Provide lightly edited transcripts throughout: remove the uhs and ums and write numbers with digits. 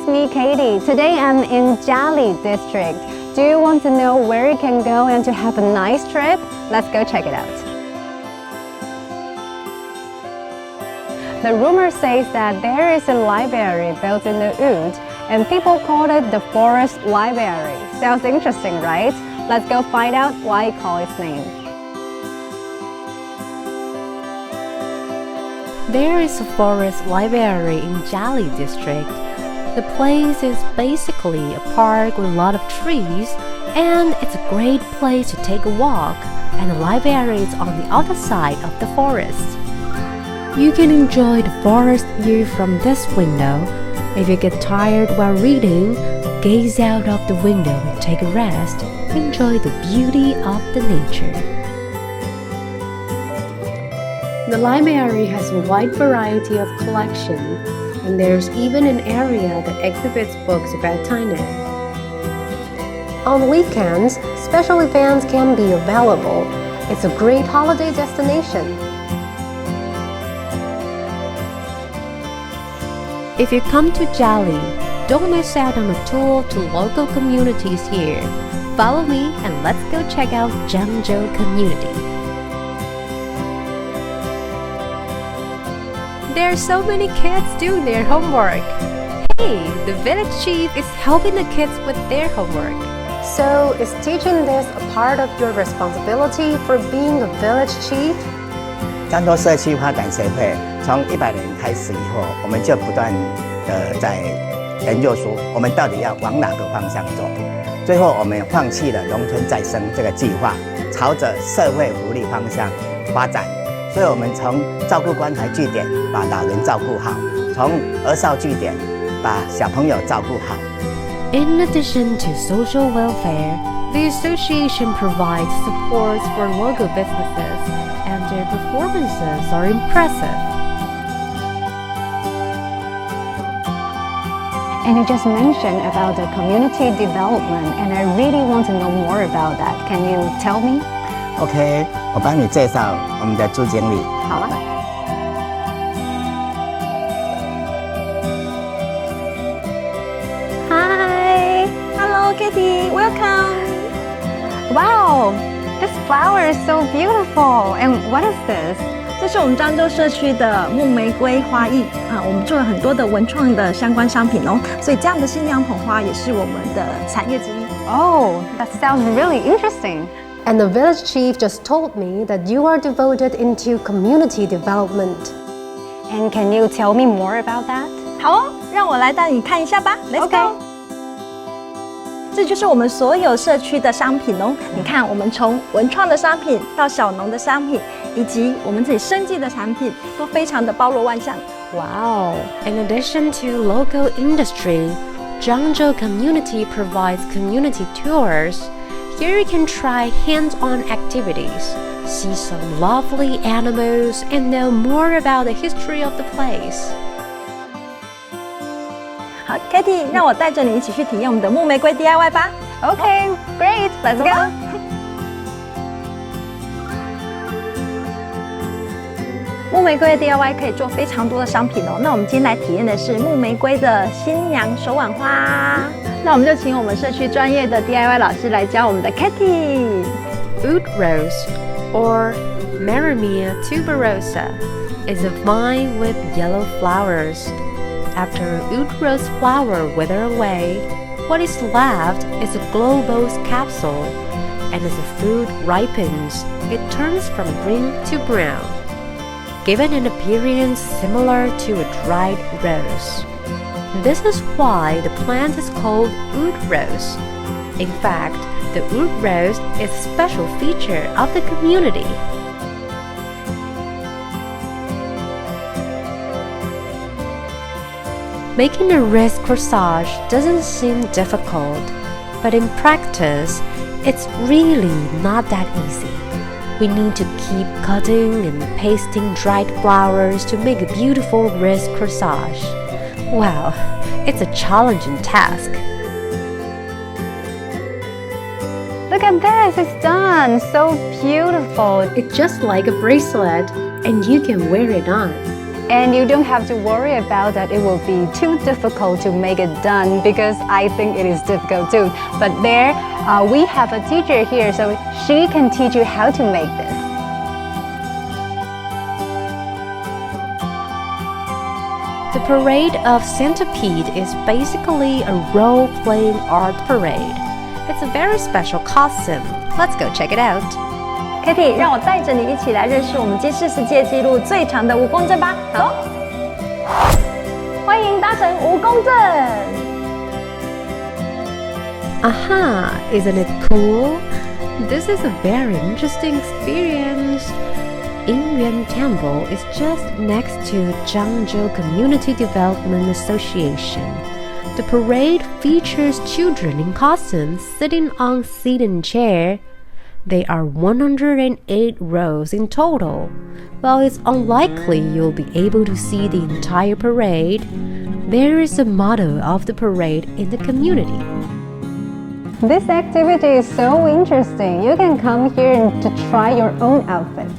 it's me, Katie. Today I'm in Jiali district. Do you want to know where you can go and to have a nice trip? Let's go check it out. The rumor says that there is a library built in the wood, and people call it the Forest Library. Sounds interesting, right? Let's go find out why it calls its name. There is a forest library in Jiali district. The place is basically a park with a lot of trees, and it's a great place to take a walk, and the library is on the other side of the forest. You can enjoy the forest view from this window. If you get tired while reading, gaze out of the window and take a rest. Enjoy the beauty of the nature. The library has a wide variety of collection, and there's even an area that exhibits books about Tainan. On weekends, special events can be available. It's a great holiday destination. If you come to Jiali, don't miss out on a tour to local communities here. Follow me and let's go check out Zhangzhou community. There are so many kids doing their homework. Hey, the village chief is helping the kids with their homework. So, is teaching this a part of your responsibility for being a village chief? 漳州社区发展协会从100年开始以后，我们就不断的在研究说，我们到底要往哪个方向走。最后，我们放弃了农村再生这个计划，朝着社会福利方向发展。所以，我们从照顾关怀据点把老人照顾好，从儿少据点把小朋友照顾好。In addition to social welfare, the association provides supports for local businesses, and their performances are impressive. And you just mentioned about the community development, and I really want to know more about that. Can you tell me? OK， 我帮你介绍我们的朱经理。好啊。Hi, hello, Kitty. Welcome. Wow, this flower is so beautiful. And what is this? 这是我们漳州社区的木玫瑰花艺啊，我们做了很多的文创的相关商品哦，所以这样的新娘捧花也是我们的产业之一。Oh, that sounds really interesting. And the village chief just told me that you are devoted into community development. And can you tell me more about that? 好哦，让我来带你看一下吧。Let's go. 这就是我们所有社区的商品哦。你看，我们从文创的商品到小农的商品，以及我们自己生技的产品，都非常的包罗万象。Wow! In addition to local industry, Zhangzhou community provides community tours. Here you can try hands-on activities, see some lovely animals, and know more about the history of the place. 好 ，Katie， 让我带着你一起去体验我们的木玫瑰 DIY 吧。Okay, great. Let's go. 木玫瑰的 DIY 可以做非常多的商品哦。那我们今天来体验的是木玫瑰的新娘手挽花。那我们就请我们社区专业的 DIY 老师来教我们的 Katie。 Oud rose, or Maramia tuberosa, is a vine with yellow flowers. After oud rose flower wither away, what is left is a globose capsule, and as the fruit ripens, it turns from green to brown, given an appearance similar to a dried rose. This is why the plant is called oud rose. In fact, the oud rose is a special feature of the community. Making a wrist corsage doesn't seem difficult, but in practice, it's really not that easy. We need to keep cutting and pasting dried flowers to make a beautiful wrist corsage. Wow, it's a challenging task. Look at this, it's done. So beautiful. It's just like a bracelet, and you can wear it on. And you don't have to worry about that it will be too difficult to make it done, because I think it is difficult too. But there, we have a teacher here, so she can teach you how to make this. The Parade of Centipede is basically a role-playing art parade. It's a very special costume. Let's go check it out. Katie， 让我带着你一起来认识我们吉氏世界纪录最长的蜈蚣阵吧。走，欢迎搭乘蜈蚣阵。Aha! Isn't it cool? This is a very interesting experience. Yingyuan Temple is just next to Zhangzhou Community Development Association. The parade features children in costumes sitting on seat and chair. There are 108 rows in total. While it's unlikely you'll be able to see the entire parade, there is a motto of the parade in the community. This activity is so interesting. You can come here to try your own outfit.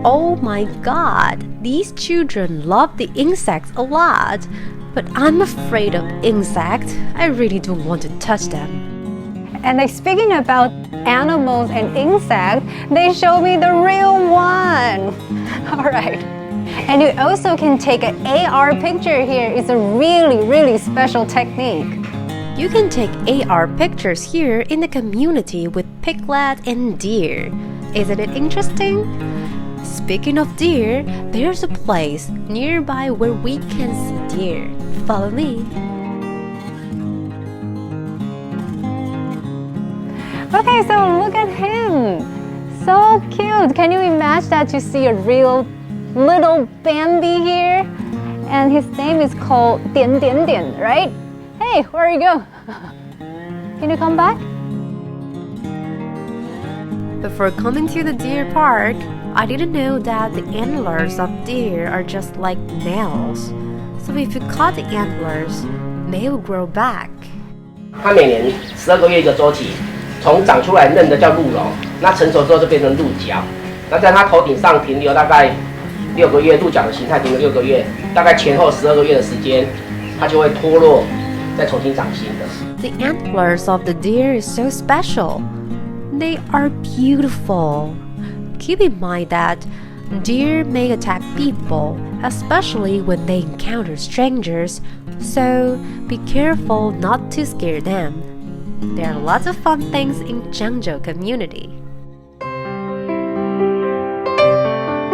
Oh my god, these children love the insects a lot. But I'm afraid of insects. I really don't want to touch them. And like, speaking about animals and insects, they show me the real one. All right. And you also can take an AR picture here. It's a really special technique. You can take AR pictures here in the community with piglet and deer. Isn't it interesting? Speaking of deer, there's a place nearby where we can see deer. Follow me. Okay, so look at him. So cute. Can you imagine that you see a real little Bambi here? And his name is called Dian Dian Dian, right? Hey, where you go? Can you come back? Before coming to the deer park, I didn't know that the antlers of deer are just like nails. So if you cut the antlers, they will grow back. 它每年12个月一个周期，从长出来嫩的叫鹿茸，那成熟之后就变成鹿角。那在它头顶上停留大概6个月，鹿角的形态停留6个月，大概前后12个月的时间，它就会脱落，再重新长新的。The antlers of the deer is so special. They are beautiful. Keep in mind that deer may attack people, especially when they encounter strangers, so be careful not to scare them. There are lots of fun things in Zhangzhou community.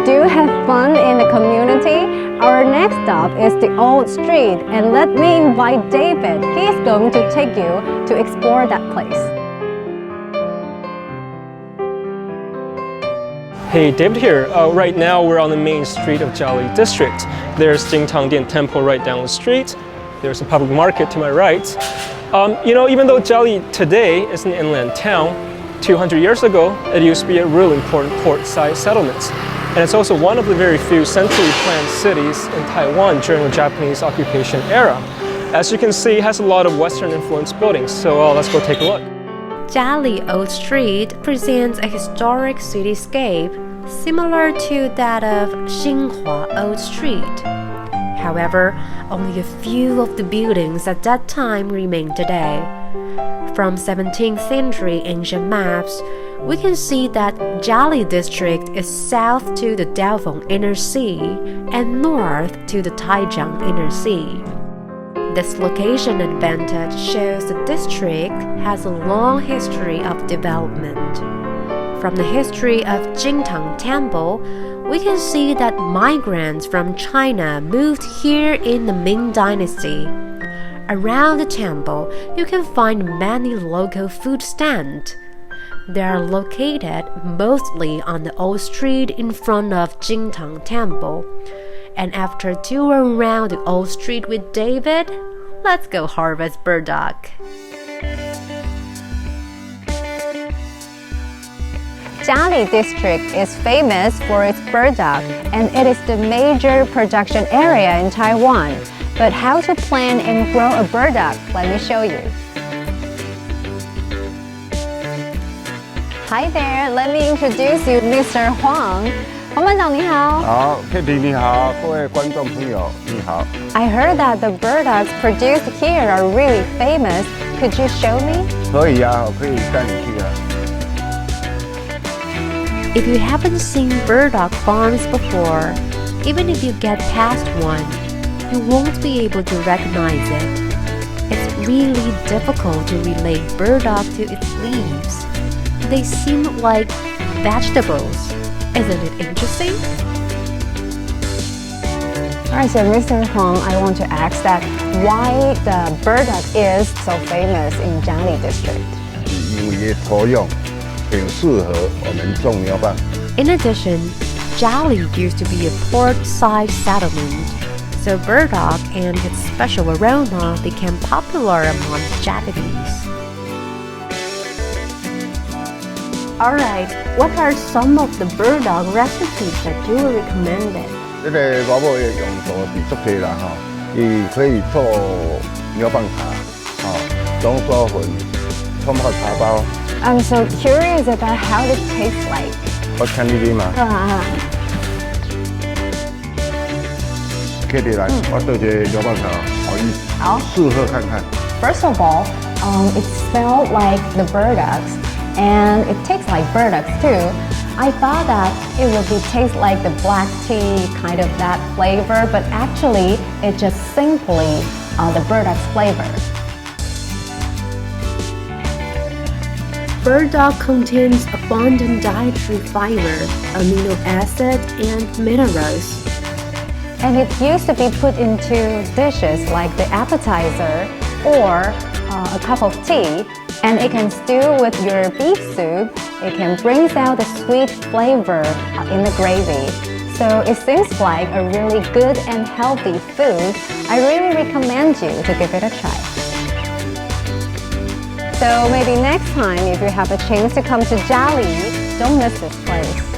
Do you have fun in the community? Our next stop is the Old Street, and let me invite David. He is going to take you to explore that place. Hey, David here. Right now we're on the main street of Jiali district. There's Jingtangdian Temple right down the street. There's a public market to my right. Even though Jiali today is an inland town, 200 years ago it used to be a really important port-side settlement. And it's also one of the very few centrally planned cities in Taiwan during the Japanese occupation era. As you can see, it has a lot of Western influenced buildings, so let's go take a look. Jiali Old Street presents a historic cityscape similar to that of Xinhua Old Street. However, only a few of the buildings at that time remain today. From 17th century ancient maps, we can see that Jiali district is south to the Daofeng Inner Sea and north to the Taijiang Inner Sea. This location advantage shows the district has a long history of development. From the history of Jingtang Temple, we can see that migrants from China moved here in the Ming Dynasty. Around the temple, you can find many local food stands. They are located mostly on the old street in front of Jingtang Temple. And after a tour around the old street with David, let's go harvest burdock. Jiali district is famous for its burdock, and it is the major production area in Taiwan. But how to plant and grow a burdock? Let me show you. Hi there, let me introduce you, Mr. Huang. 黄班长你好。好 ，Kitty 你好，各位观众朋友你好。I heard that the burdocks produced here are really famous. Could you show me? 可以啊，我可以带你去啊。If you haven't seen burdock farms before, even if you get past one, you won't be able to recognize it. It's really difficult to relate burdock to its leaves. They seem like vegetables. Isn't it interesting? Alright, so Mr. Huang, I want to ask that why the burdock is so famous in Jiangli district? 因为土壤很适合我们种牛蒡。In addition, Jiali used to be a port-side settlement, so burdock and its special aroma became popular among Japanese. Alright, what are some of the burdock recipes that you recommended? 这个萝卜的用途是足多啦吼，伊可以做牛蒡茶，吼，浓缩粉、冲泡茶包。I'm so curious about how it tastes like. 我请你啉嘛。Kitty 来，我做一个牛蒡茶，好意思。好，试喝看看。First of all, it smelled like the burdocks, and it tastes like burdocks too. I thought that it would taste like the black tea, kind of that flavor, but actually it's just simply the burdocks flavor. Burdock contains abundant dietary fiber, amino acid, and minerals. And it used to be put into dishes like the appetizer or a cup of tea, and it can stew with your beef soup. It can bring out the sweet flavor in the gravy. So it seems like a really good and healthy food. I really recommend you to give it a try. So maybe next time if you have a chance to come to Jiali, don't miss this place.